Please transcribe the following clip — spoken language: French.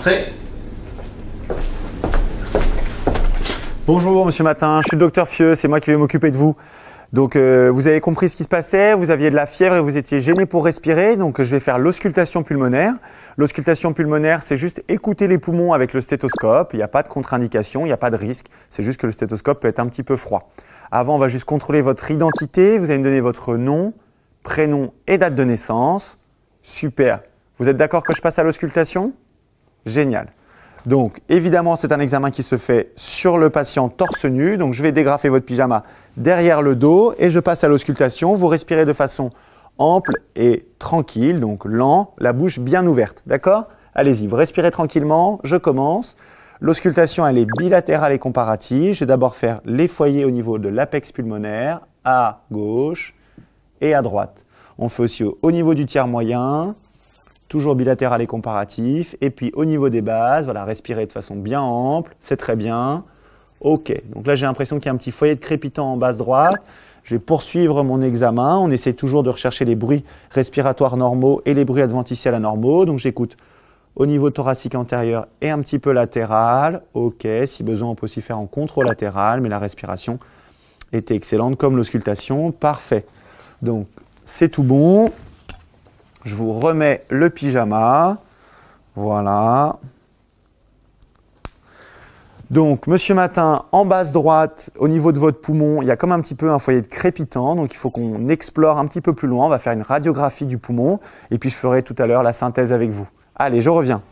Parfait. Bonjour Monsieur Matin, je suis le docteur Fieux, c'est moi qui vais m'occuper de vous. Donc vous avez compris ce qui se passait, vous aviez de la fièvre et vous étiez gêné pour respirer, donc je vais faire l'auscultation pulmonaire. L'auscultation pulmonaire, c'est juste écouter les poumons avec le stéthoscope, il n'y a pas de contre-indication, il n'y a pas de risque, c'est juste que le stéthoscope peut être un petit peu froid. Avant, on va juste contrôler votre identité, vous allez me donner votre nom, prénom et date de naissance. Super. Vous êtes d'accord que je passe à l'auscultation? Génial. Donc, évidemment, c'est un examen qui se fait sur le patient torse nu. Donc, je vais dégrafer votre pyjama derrière le dos et je passe à l'auscultation. Vous respirez de façon ample et tranquille, donc lent, la bouche bien ouverte. D'accord? Allez-y, vous respirez tranquillement. Je commence. L'auscultation, elle est bilatérale et comparative. Je vais d'abord faire les foyers au niveau de l'apex pulmonaire, à gauche et à droite. On fait aussi au niveau du tiers moyen. Toujours bilatéral et comparatif. Et puis au niveau des bases, voilà, respirer de façon bien ample, c'est très bien. Ok, donc là j'ai l'impression qu'il y a un petit foyer de crépitant en basse droite. Je vais poursuivre mon examen. On essaie toujours de rechercher les bruits respiratoires normaux et les bruits adventitiels anormaux. Donc j'écoute au niveau thoracique antérieur et un petit peu latéral. Ok, si besoin on peut aussi faire en contralatéral, mais la respiration était excellente comme l'auscultation. Parfait. Donc c'est tout bon. Je vous remets le pyjama. Voilà. Donc, Monsieur Matin, en basse droite, au niveau de votre poumon, il y a comme un petit peu un foyer de crépitant. Donc, il faut qu'on explore un petit peu plus loin. On va faire une radiographie du poumon. Et puis, je ferai tout à l'heure la synthèse avec vous. Allez, je reviens.